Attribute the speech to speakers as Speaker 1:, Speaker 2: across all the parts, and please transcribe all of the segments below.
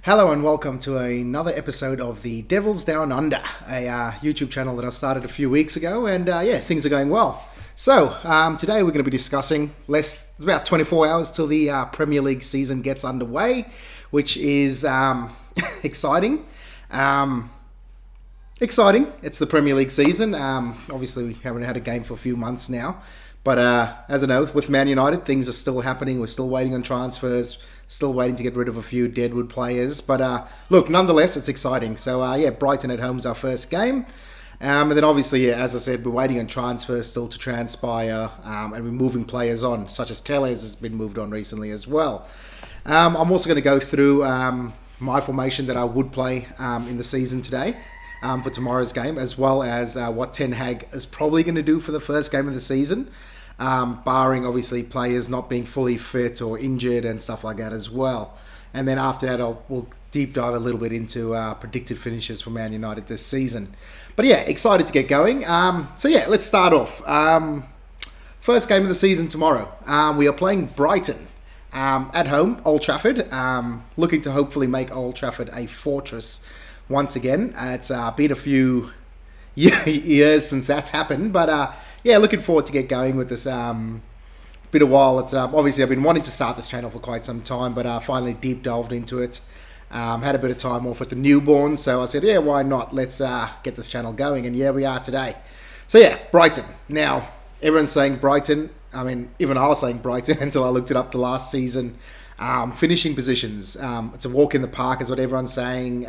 Speaker 1: Hello and welcome to another episode of the Devils Down Under, a YouTube channel that I started a few weeks ago, and things are going well. So today we're going to be discussing it's about 24 hours till the Premier League season gets underway, which is exciting. Exciting. It's the Premier League season. Obviously we haven't had a game for a few months now, but as I know, with Man United, things are still happening. We're still waiting on transfers. Still waiting to get rid of a few deadwood players. But look, nonetheless, it's exciting. So, Brighton at home is our first game. And then obviously, as I said, we're waiting on transfers still to transpire. And we're moving players on, such as Tellez has been moved on recently as well. I'm also going to go through my formation that I would play in the season today for tomorrow's game, as well as what Ten Hag is probably going to do for the first game of the season. Barring obviously players not being fully fit or injured and stuff like that as well. And then after that, we'll deep dive a little bit into predicted finishes for Man United this season. But yeah, excited to get going. Let's start off. First game of the season tomorrow. We are playing Brighton at home, Old Trafford. Looking to hopefully make Old Trafford a fortress once again. It's been a few years since that's happened, but looking forward to get going with this. Been a while. It's obviously I've been wanting to start this channel for quite some time, but finally deep delved into it. Had a bit of time off with the newborn, so I said, why not? Let's get this channel going, and we are today. So Brighton. Now everyone's saying Brighton. I mean, even I was saying Brighton until I looked it up the last season. Finishing positions. It's a walk in the park, is what everyone's saying.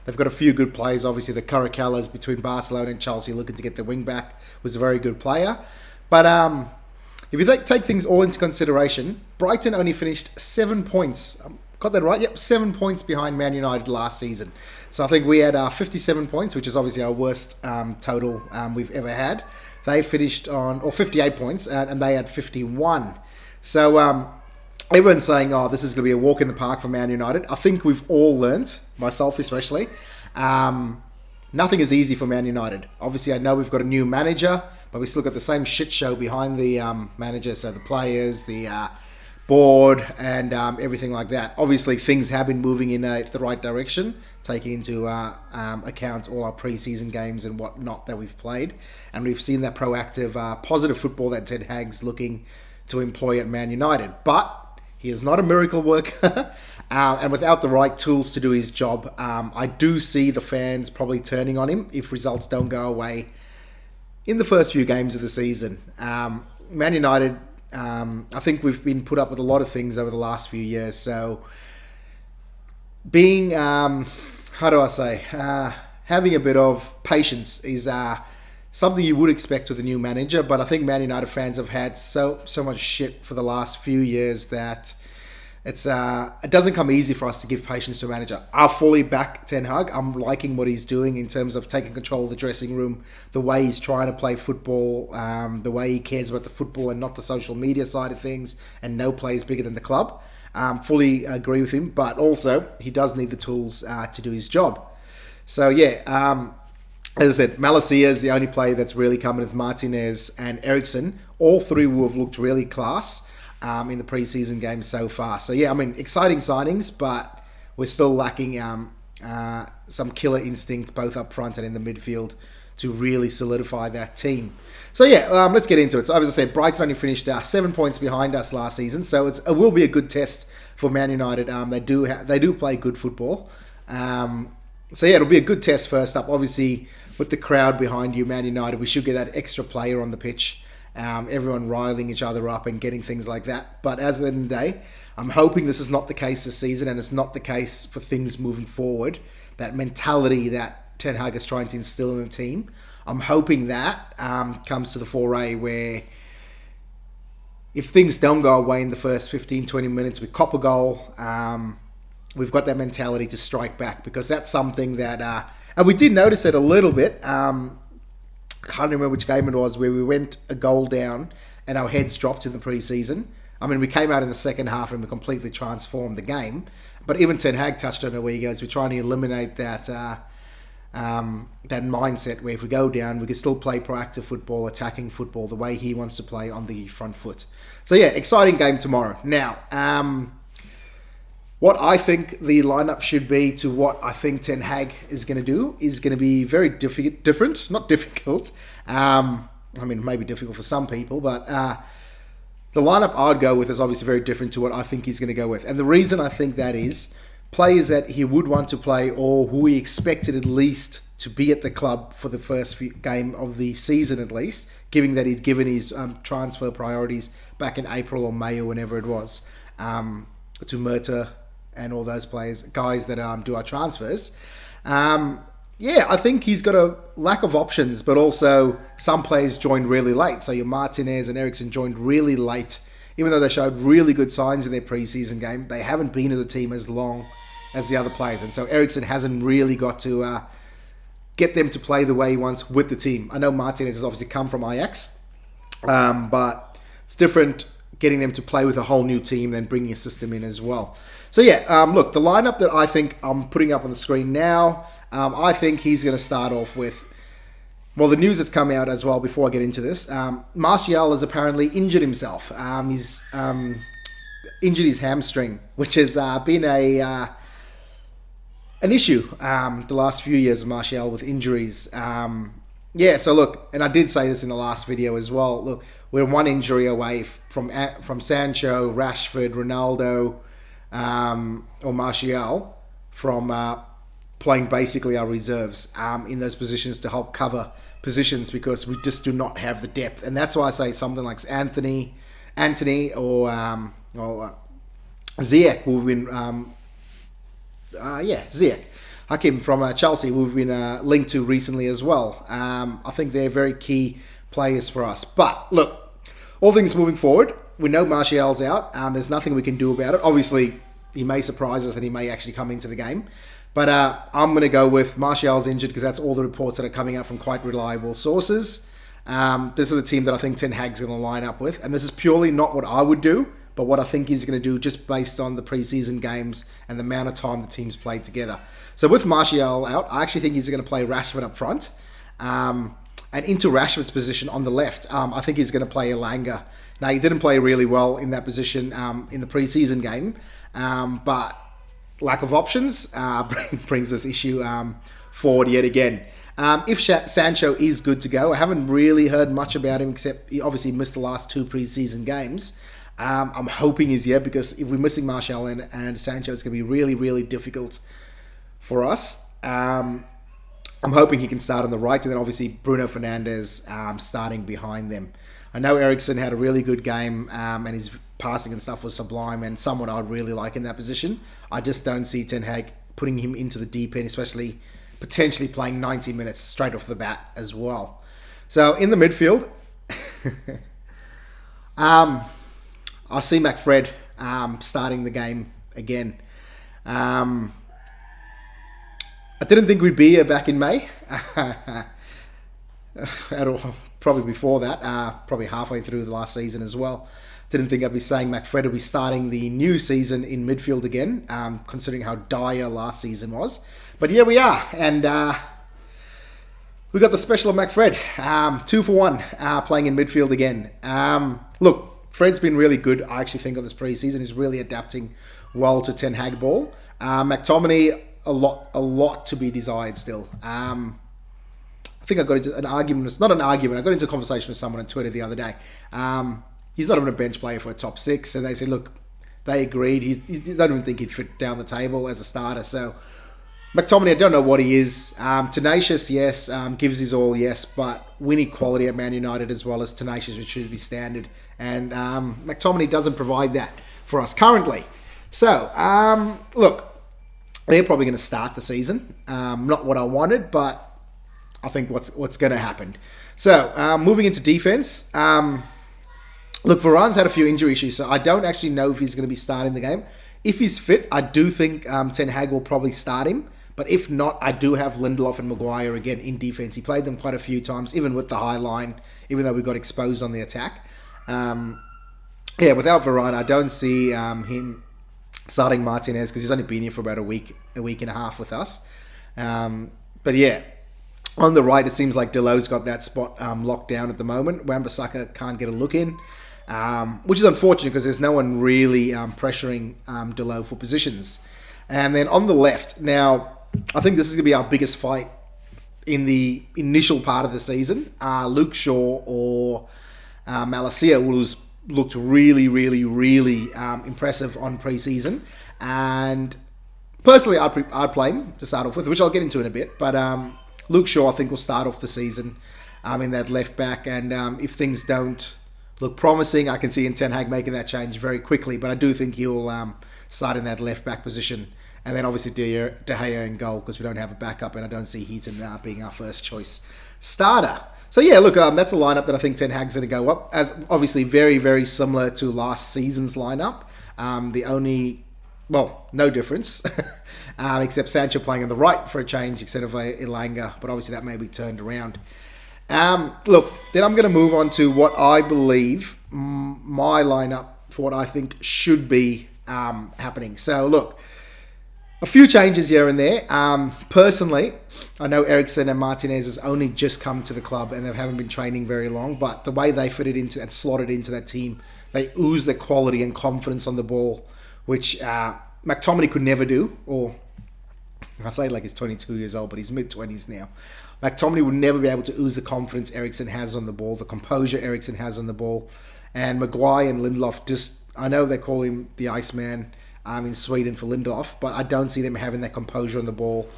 Speaker 1: They've got a few good players. Obviously, the Curricullas between Barcelona and Chelsea looking to get the wing back was a very good player. But if you take things all into consideration, Brighton only finished 7 points. Got that right? Yep, 7 points behind Man United last season. So I think we had 57 points, which is obviously our worst total we've ever had. They finished on 58 points, and they had 51. So everyone's saying, this is going to be a walk in the park for Man United. I think we've all learnt, myself especially, nothing is easy for Man United. Obviously, I know we've got a new manager, but we still got the same shit show behind the manager, so the players, the board, and everything like that. Obviously, things have been moving in the right direction, taking into account all our pre-season games and whatnot that we've played. And we've seen that proactive, positive football that Ten Hag's looking to employ at Man United. But he is not a miracle worker, and without the right tools to do his job, I do see the fans probably turning on him if results don't go away in the first few games of the season. Man United, I think we've been put up with a lot of things over the last few years, so being, having a bit of patience is something you would expect with a new manager, but I think Man United fans have had so much shit for the last few years that it doesn't come easy for us to give patience to a manager. I fully back Ten Hag. I'm liking what he's doing in terms of taking control of the dressing room, the way he's trying to play football, the way he cares about the football and not the social media side of things, and no play is bigger than the club. Fully agree with him, but also he does need the tools to do his job. So as I said, Malacia is the only player that's really coming with Martinez and Erickson. All three will have looked really class in the preseason games so far. So exciting signings, but we're still lacking some killer instinct both up front and in the midfield to really solidify that team. So let's get into it. So as I said, Brighton only finished 7 points behind us last season, so it will be a good test for Man United. They do play good football. It'll be a good test first up. Obviously, with the crowd behind you, Man United, we should get that extra player on the pitch. Everyone riling each other up and getting things like that. But as of the end of the day, I'm hoping this is not the case this season, and it's not the case for things moving forward. That mentality that Ten Hag is trying to instill in the team, I'm hoping that comes to the foray where if things don't go away in the first 15, 20 minutes, we cop a goal, we've got that mentality to strike back, because that's something that... and we did notice it a little bit. I can't remember which game it was where we went a goal down and our heads dropped in the preseason. I mean, we came out in the second half and we completely transformed the game. But even Ten Hag touched on it where he goes, we're trying to eliminate that mindset where if we go down, we can still play proactive football, attacking football, the way he wants to play on the front foot. So exciting game tomorrow. Now, What I think the lineup should be to what I think Ten Hag is going to do is going to be very different, not difficult. Maybe difficult for some people, but the lineup I'd go with is obviously very different to what I think he's going to go with. And the reason I think that is players that he would want to play or who he expected at least to be at the club for the first game of the season at least, given that he'd given his transfer priorities back in April or May or whenever it was, to Murta and all those guys that do our transfers. I think he's got a lack of options, but also some players joined really late. So your Martinez and Erickson joined really late. Even though they showed really good signs in their preseason game, they haven't been in the team as long as the other players. And so Erickson hasn't really got to get them to play the way he wants with the team. I know Martinez has obviously come from Ajax, but it's different getting them to play with a whole new team than bringing a system in as well. So look, the lineup that I think I'm putting up on the screen now, I think he's going to start off with, well, the news that's come out as well before I get into this. Martial has apparently injured himself. He's injured his hamstring, which has been an issue the last few years of Martial with injuries. So look, and I did say this in the last video as well. Look, we're one injury away from Sancho, Rashford, Ronaldo, or Martial from playing basically our reserves in those positions to help cover positions because we just do not have the depth. And that's why I say something like Anthony or Ziyech, who've been Ziyech. Hakim from Chelsea, we've been linked to recently as well. I think they're very key players for us. But look, all things moving forward, we know Martial's out. There's nothing we can do about it. Obviously, he may surprise us and he may actually come into the game. But I'm going to go with Martial's injured because that's all the reports that are coming out from quite reliable sources. This is the team that I think Ten Hag's going to line up with. And this is purely not what I would do, but what I think he's going to do just based on the preseason games and the amount of time the team's played together. So with Martial out, I actually think he's going to play Rashford up front. And into Rashford's position on the left, I think he's going to play Elanga. Now, he didn't play really well in that position in the preseason game, but lack of options brings this issue forward yet again. If Sancho is good to go, I haven't really heard much about him except he obviously missed the last 2 preseason games. I'm hoping he's because if we're missing Martial and Sancho, it's going to be really, really difficult for us. I'm hoping he can start on the right, and then obviously Bruno Fernandes starting behind them. I know Erickson had a really good game, and his passing and stuff was sublime, and someone I'd really like in that position. I just don't see Ten Hag putting him into the deep end, especially potentially playing 90 minutes straight off the bat as well. So in the midfield, I see McFred starting the game again. I didn't think we'd be here back in May. Probably before that, probably halfway through the last season as well. Didn't think I'd be saying McFred will be starting the new season in midfield again, considering how dire last season was. But here we are, and we got the special of McFred, 2 for 1, playing in midfield again. Look, Fred's been really good, I actually think, on this preseason. He's really adapting well to Ten Hag ball. McTominay, a lot to be desired still. I think I got into an argument. It's not an argument. I got into a conversation with someone on Twitter the other day. He's not even a bench player for a top 6. And they said, look, they agreed. They don't even think he'd fit down the table as a starter. So McTominay, I don't know what he is. Tenacious, yes. Gives his all, yes. But we need quality at Man United as well as tenacious, which should be standard. And McTominay doesn't provide that for us currently. So, look, they're probably going to start the season. Not what I wanted, but I think what's going to happen. So, moving into defense. Look, Varane's had a few injury issues, so I don't actually know if he's going to be starting the game. If he's fit, I do think Ten Hag will probably start him. But if not, I do have Lindelof and Maguire again in defense. He played them quite a few times, even with the high line, even though we got exposed on the attack. Without Varane, I don't see him starting Martinez because he's only been here for about a week and a half with us. But yeah, on the right, it seems like Deleu's got that spot locked down at the moment. Wan-Bissaka can't get a look in. which is unfortunate because there's no one really pressuring Delo for positions. And then on the left, now, I think this is going to be our biggest fight in the initial part of the season. Luke Shaw or Malacia, who's looked really, really, really impressive on pre-season. And personally, I'd play him to start off with, which I'll get into in a bit. But Luke Shaw, I think, will start off the season in that left back. And if things don't look promising, I can see Ten Hag making that change very quickly. But I do think he'll start in that left back position. And then obviously De Gea in goal because we don't have a backup. And I don't see Heaton being our first choice starter. So yeah, look, that's a lineup that I think Ten Hag's going to go up. As obviously very, very similar to last season's lineup. The only... Well, no difference, except Sancho playing on the right for a change instead of Elanga, but obviously that may be turned around. Look, then I'm going to move on to what I believe my lineup for what I think should be happening. So look, a few changes here and there. Personally, I know Erickson and Martinez has only just come to the club and they haven't been training very long, but the way they fitted into and slotted into that team, they ooze their quality and confidence on the ball, which McTominay could never do, or I say like he's 22 years old, but he's mid-20s now. McTominay would never be able to ooze the confidence Erickson has on the ball, the composure Erickson has on the ball. And Maguire and Lindelof just, I know they call him the Iceman in Sweden for Lindelof, but I don't see them having that composure on the ball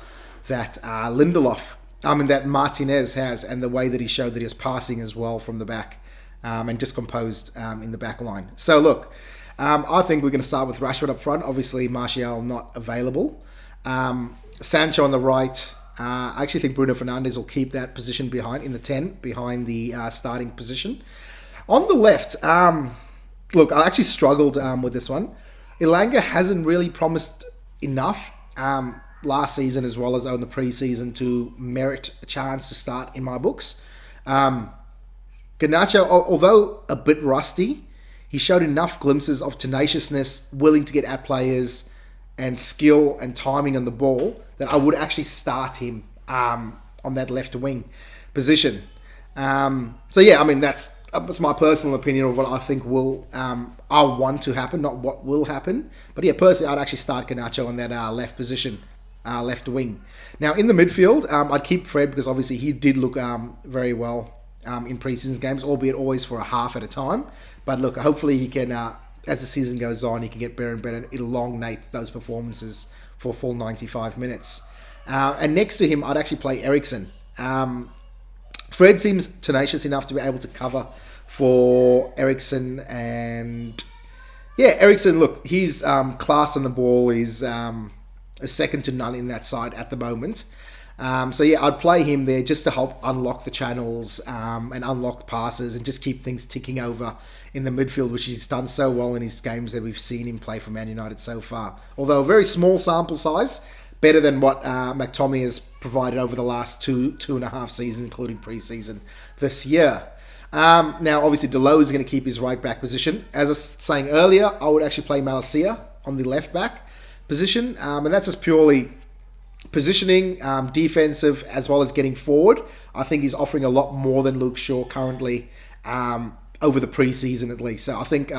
Speaker 1: that that Martinez has, and the way that he showed that he was passing as well from the back and just composed in the back line. So look, I think we're going to start with Rashford up front. Obviously, Martial not available. Sancho on the right. I actually think Bruno Fernandes will keep that position in the 10, behind the starting position. On the left, look, I actually struggled with this one. Elanga hasn't really promised enough last season as well as on the pre-season to merit a chance to start in my books. Garnacho, although a bit rusty, he showed enough glimpses of tenaciousness, willing to get at players, and skill and timing on the ball that I would actually start him on that left wing position. So yeah, I mean that's my personal opinion of what I think I want to happen, not what will happen. But yeah, personally, I'd actually start Garnacho on that left position, left wing. Now in the midfield, I'd keep Fred because obviously he did look very well in pre-season games, albeit always for a half at a time. But look, hopefully he can, as the season goes on, he can get better and better and elongate those performances for a full 95 minutes. And next to him, I'd actually play Erickson. Fred seems tenacious enough to be able to cover for Erickson. And yeah, Erickson, look, his class on the ball is a second to none in that side at the moment. So yeah, I'd play him there just to help unlock the channels and unlock passes and just keep things ticking over in the midfield, which he's done so well in his games that we've seen him play for Man United so far. Although a very small sample size, better than what McTominay has provided over the last two and a half seasons, including pre-season this year. Now, obviously, Delo is going to keep his right back position. As I was saying earlier, I would actually play Malacia on the left back position, and that's just purely positioning, defensive, as well as getting forward. I think he's offering a lot more than Luke Shaw currently over the pre-season at least. So I think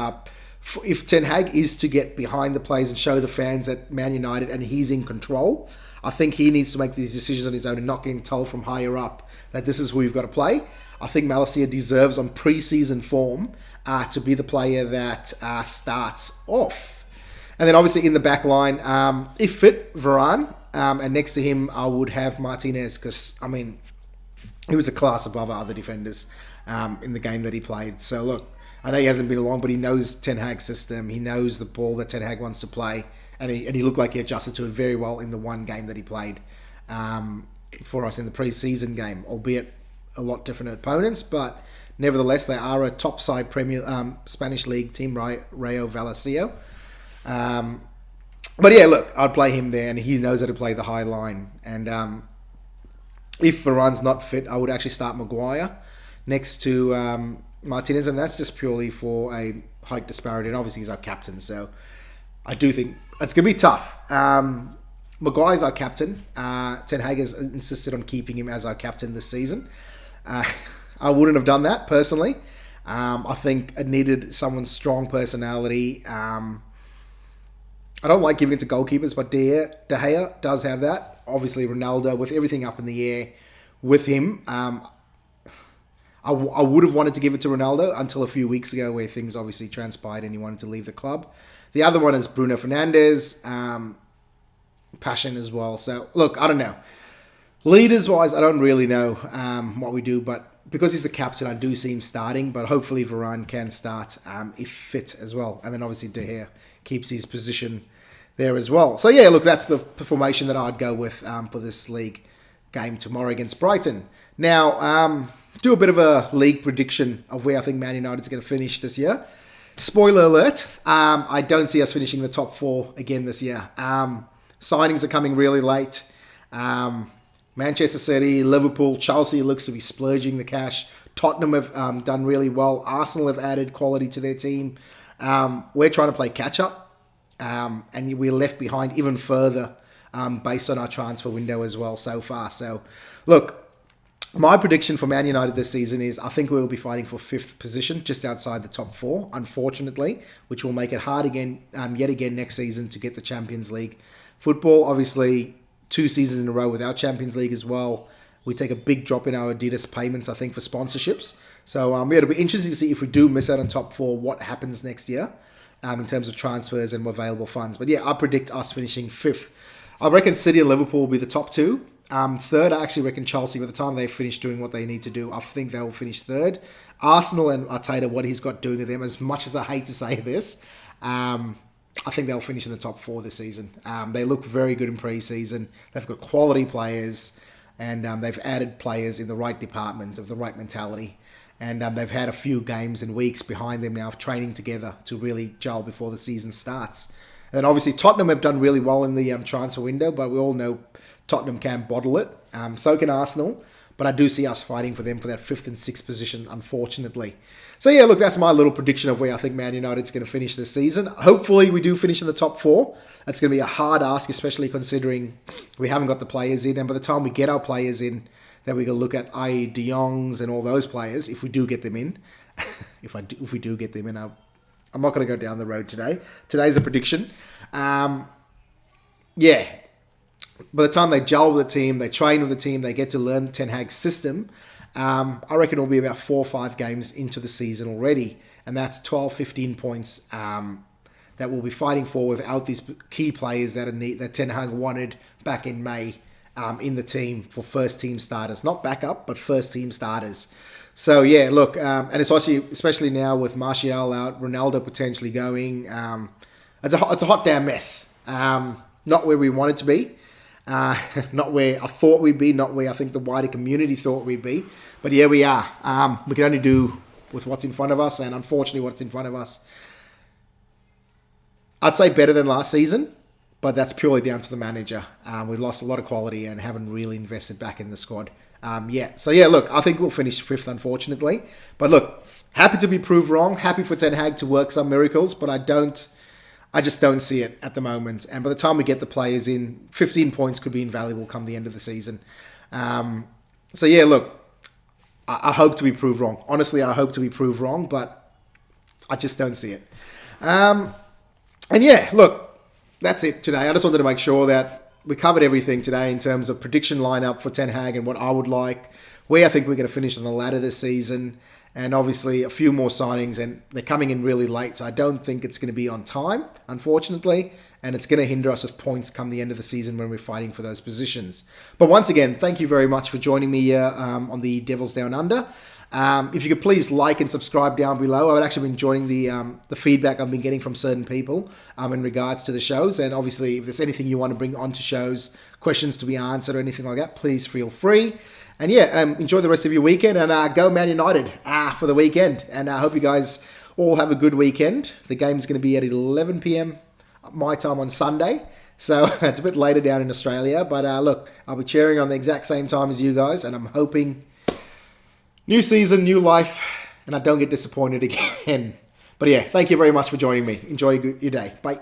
Speaker 1: if Ten Hag is to get behind the players and show the fans that Man United and he's in control, I think he needs to make these decisions on his own and not getting told from higher up that this is who you've got to play. I think Malacia deserves on pre-season form to be the player that starts off. And then obviously in the back line, if fit, Varane. And next to him, I would have Martinez because, I mean, he was a class above other defenders in the game that he played. So, look, I know he hasn't been along, but he knows Ten Hag's system. He knows the ball that Ten Hag wants to play. And he looked like he adjusted to it very well in the one game that he played for us in the pre-season game, albeit a lot different opponents. But nevertheless, they are a top-side Premier Spanish League team, Rayo Vallecano. But yeah, look, I'd play him there, and he knows how to play the high line. And if Varane's not fit, I would actually start Maguire next to Martinez, and that's just purely for a height disparity. And obviously, he's our captain, so I do think it's going to be tough. Maguire's our captain. Ten Hag has insisted on keeping him as our captain this season. I wouldn't have done that personally. I think it needed someone's strong personality. I don't like giving it to goalkeepers, but De Gea does have that. Obviously, Ronaldo, with everything up in the air with him, I would have wanted to give it to Ronaldo until a few weeks ago where things obviously transpired and he wanted to leave the club. The other one is Bruno Fernandes, passion as well. So, look, I don't know. Leaders-wise, I don't really know what we do, but because he's the captain, I do see him starting, but hopefully Varane can start if fit as well. And then obviously De Gea keeps his position there as well. So yeah, look, that's the formation that I'd go with for this league game tomorrow against Brighton. Now, do a bit of a league prediction of where I think Man United's going to finish this year. Spoiler alert, I don't see us finishing the top 4 again this year. Signings are coming really late. Manchester City, Liverpool, Chelsea looks to be splurging the cash. Tottenham have done really well. Arsenal have added quality to their team. We're trying to play catch-up. And we're left behind even further based on our transfer window as well so far. So, look, my prediction for Man United this season is I think we'll be fighting for 5th position, just outside the top 4, unfortunately, which will make it hard again, yet again next season to get the Champions League football. Obviously, 2 seasons in a row without Champions League as well. We take a big drop in our Adidas payments, I think, for sponsorships. So, it'll be interesting to see if we do miss out on top 4, what happens next year. In terms of transfers and available funds. But yeah, I predict us finishing 5th. I reckon City and Liverpool will be the top 2. 3rd, I actually reckon Chelsea, by the time they finish doing what they need to do, I think they will finish 3rd. Arsenal and Arteta, what he's got doing with them, as much as I hate to say this, I think they'll finish in the top 4 this season. They look very good in pre-season. They've got quality players, and they've added players in the right department, of the right mentality. And they've had a few games and weeks behind them now of training together to really gel before the season starts. And then obviously Tottenham have done really well in the transfer window, but we all know Tottenham can bottle it. So can Arsenal. But I do see us fighting for them for that 5th and 6th position, unfortunately. So yeah, look, that's my little prediction of where I think Man United's going to finish this season. Hopefully we do finish in the top 4. That's going to be a hard ask, especially considering we haven't got the players in. And by the time we get our players in, that we can look at, i.e. De Jongs and all those players, if we do get them in. if we do get them in, I'm not going to go down the road today. Today's a prediction. Yeah. By the time they gel with the team, they train with the team, they get to learn Ten Hag's system, I reckon it'll be about 4 or 5 games into the season already. And that's 12, 15 points that we'll be fighting for without these key players that Ten Hag wanted back in May. In the team for first team starters, not backup, but first team starters. So yeah, look, and it's actually, especially now with Martial out, Ronaldo potentially going, it's a hot damn mess. Not where we want it to be, not where I thought we'd be, not where I think the wider community thought we'd be. But yeah, we are. We can only do with what's in front of us, and unfortunately, what's in front of us, I'd say better than last season. But that's purely down to the manager. We've lost a lot of quality and haven't really invested back in the squad. So yeah, look, I think we'll finish 5th, unfortunately. But look, happy to be proved wrong. Happy for Ten Hag to work some miracles, but I just don't see it at the moment. And by the time we get the players in, 15 points could be invaluable come the end of the season. So yeah, look, I hope to be proved wrong. Honestly, I hope to be proved wrong, but I just don't see it. And yeah, look, that's it today. I just wanted to make sure that we covered everything today in terms of prediction lineup for Ten Hag and what I would like, where I think we're going to finish on the ladder this season, and obviously a few more signings, and they're coming in really late, so I don't think it's going to be on time, unfortunately, and it's going to hinder us with points come the end of the season when we're fighting for those positions. But once again, thank you very much for joining me here on the Devils Down Under. If you could please like and subscribe down below. I've actually been enjoying the feedback I've been getting from certain people in regards to the shows. And obviously, if there's anything you want to bring onto shows, questions to be answered or anything like that, please feel free. And yeah, enjoy the rest of your weekend and go Man United for the weekend. And I hope you guys all have a good weekend. The game's going to be at 11 p.m. my time on Sunday. So it's a bit later down in Australia. But look, I'll be cheering on the exact same time as you guys. And I'm hoping... new season, new life, and I don't get disappointed again. But yeah, thank you very much for joining me. Enjoy your day. Bye.